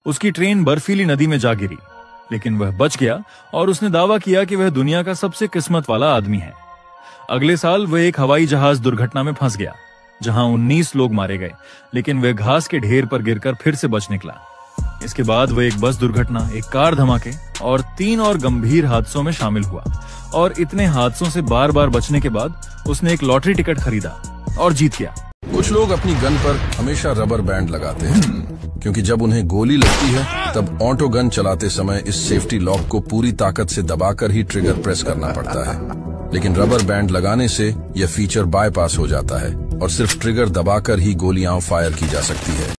उसकी ट्रेन बर्फीली नदी में जा गिरी, लेकिन वह बच गया और उसने दावा किया कि वह दुनिया का सबसे किस्मत वाला आदमी है। अगले साल वह एक हवाई जहाज दुर्घटना में फंस गया, जहां 19 लोग मारे गए, लेकिन वह घास के ढेर पर गिरकर फिर से बच निकला। इसके बाद वह एक बस दुर्घटना, एक कार धमाके और 3 और गंभीर हादसों में शामिल हुआ। और इतने हादसों से बार बार बचने के बाद उसने एक लॉटरी टिकट खरीदा और जीत गया। कुछ लोग अपनी गन पर हमेशा रबर बैंड लगाते हैं, क्योंकि जब उन्हें गोली लगती है तब ऑटो गन चलाते समय इस सेफ्टी लॉक को पूरी ताकत से दबाकर ही ट्रिगर प्रेस करना पड़ता है। लेकिन रबर बैंड लगाने से यह फीचर बाईपास हो जाता है और सिर्फ ट्रिगर दबाकर ही गोलियां फायर की जा सकती है।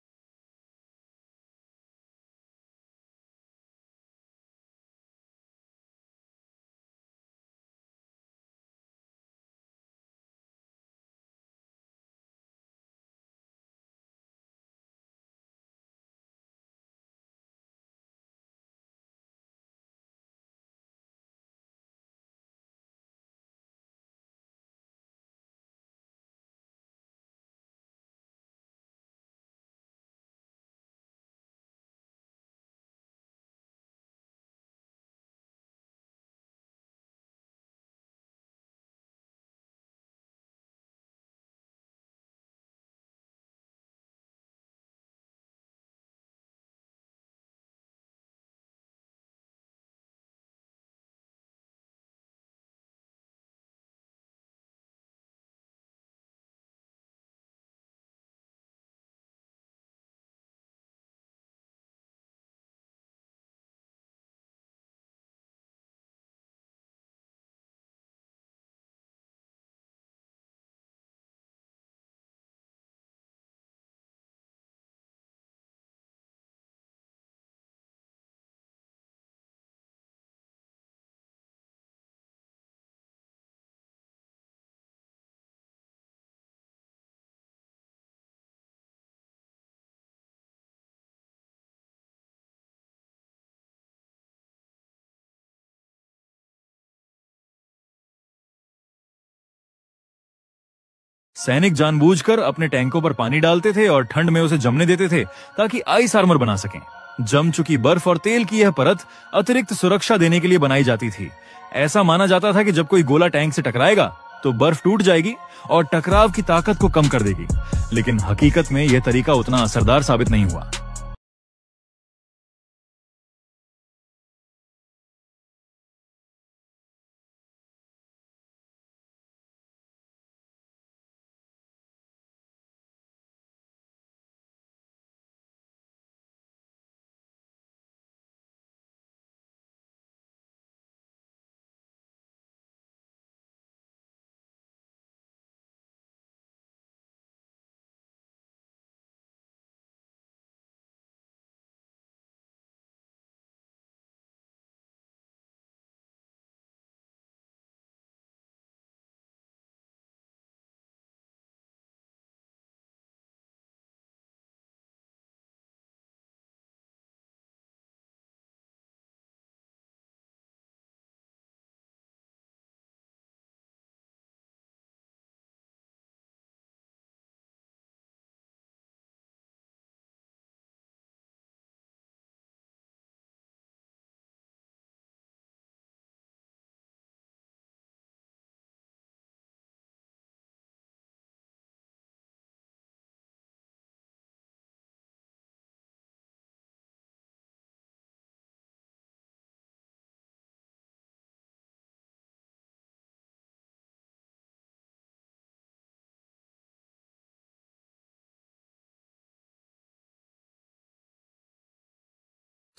सैनिक जानबूझकर अपने टैंकों पर पानी डालते थे और ठंड में उसे जमने देते थे ताकि आइस आर्मर बना सकें। जम चुकी बर्फ और तेल की यह परत अतिरिक्त सुरक्षा देने के लिए बनाई जाती थी। ऐसा माना जाता था कि जब कोई गोला टैंक से टकराएगा तो बर्फ टूट जाएगी और टकराव की ताकत को कम कर देगी, लेकिन हकीकत में यह तरीका उतना असरदार साबित नहीं हुआ।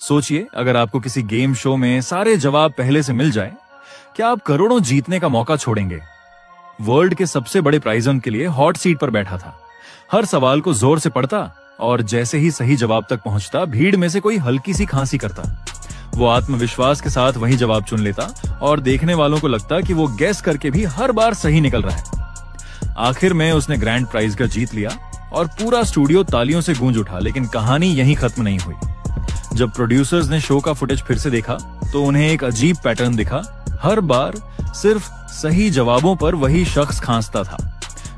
सोचिए, अगर आपको किसी गेम शो में सारे जवाब पहले से मिल जाए, क्या आप करोड़ों जीतने का मौका छोड़ेंगे? वर्ल्ड के सबसे बड़े प्राइजन के लिए हॉट सीट पर बैठा था। हर सवाल को जोर से पढ़ता और जैसे ही सही जवाब तक पहुंचता, भीड़ में से कोई हल्की सी खांसी करता। वो आत्मविश्वास के साथ वही जवाब चुन लेता और देखने वालों को लगता कि वो गैस करके भी हर बार सही निकल रहा है। आखिर में उसने ग्रैंड प्राइज का जीत लिया और पूरा स्टूडियो तालियों से गूंज उठा। लेकिन कहानी यहीं खत्म नहीं हुई। जब प्रोड्यूसर्स ने शो का फुटेज फिर से देखा तो उन्हें एक अजीब पैटर्न दिखा। हर बार सिर्फ सही जवाबों पर वही शख्स खांसता था।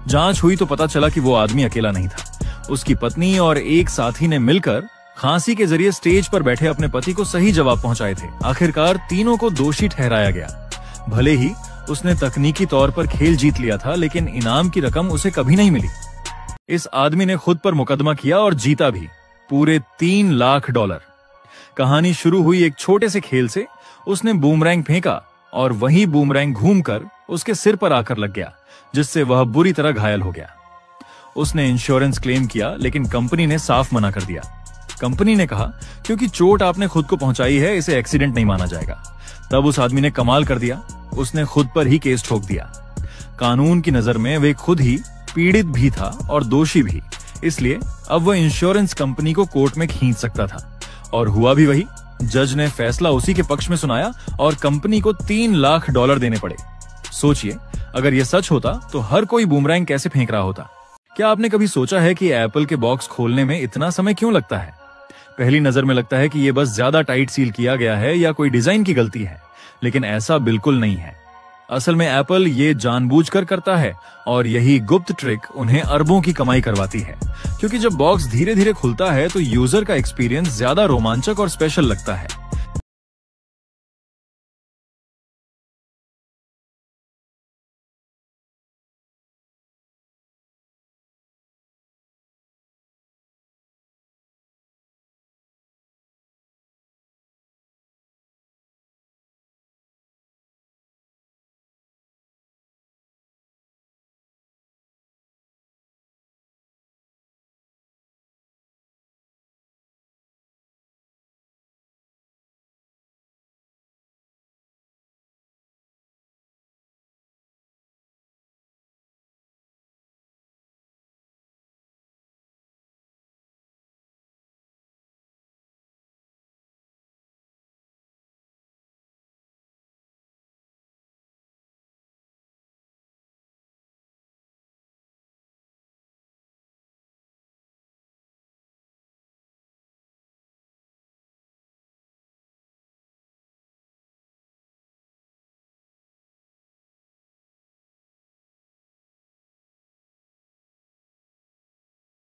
जांच हुई तो पता चला कि वो आदमी अकेला नहीं था। उसकी पत्नी और एक साथी ने मिलकर खांसी के जरिए स्टेज पर बैठे अपने पति को सही जवाब पहुंचाए थे। आखिरकार तीनों को दोषी ठहराया गया। भले ही उसने तकनीकी तौर पर खेल जीत लिया था, लेकिन इनाम की रकम उसे कभी नहीं मिली। इस आदमी ने खुद पर मुकदमा किया और जीता भी, पूरे $3 लाख। कहानी शुरू हुई एक छोटे से खेल से। उसने बूमरैंग फेंका और वही बूमरैंग घूमकर उसके सिर पर आकर लग गया, जिससे वह बुरी तरह घायल हो गया। उसने इंश्योरेंस क्लेम किया, लेकिन कंपनी ने साफ मना कर दिया। कंपनी ने कहा, क्योंकि चोट आपने खुद को पहुंचाई है, इसे एक्सीडेंट नहीं माना जाएगा। तब उस आदमी ने कमाल कर दिया, उसने खुद पर ही केस ठोक दिया। कानून की नजर में वे खुद ही पीड़ित भी था और दोषी भी, इसलिए अब वह इंश्योरेंस कंपनी को कोर्ट में खींच सकता था। और हुआ भी वही। जज ने फैसला उसी के पक्ष में सुनाया और कंपनी को $3 लाख देने पड़े। सोचिए, अगर यह सच होता तो हर कोई बूमरैंग कैसे फेंक रहा होता। क्या आपने कभी सोचा है कि एप्पल के बॉक्स खोलने में इतना समय क्यों लगता है? पहली नजर में लगता है कि यह बस ज्यादा टाइट सील किया गया है या कोई डिजाइन की गलती है, लेकिन ऐसा बिल्कुल नहीं है। असल में एप्पल ये जानबूझकर करता है और यही गुप्त ट्रिक उन्हें अरबों की कमाई करवाती है, क्योंकि जब बॉक्स धीरे धीरे खुलता है तो यूजर का एक्सपीरियंस ज्यादा रोमांचक और स्पेशल लगता है।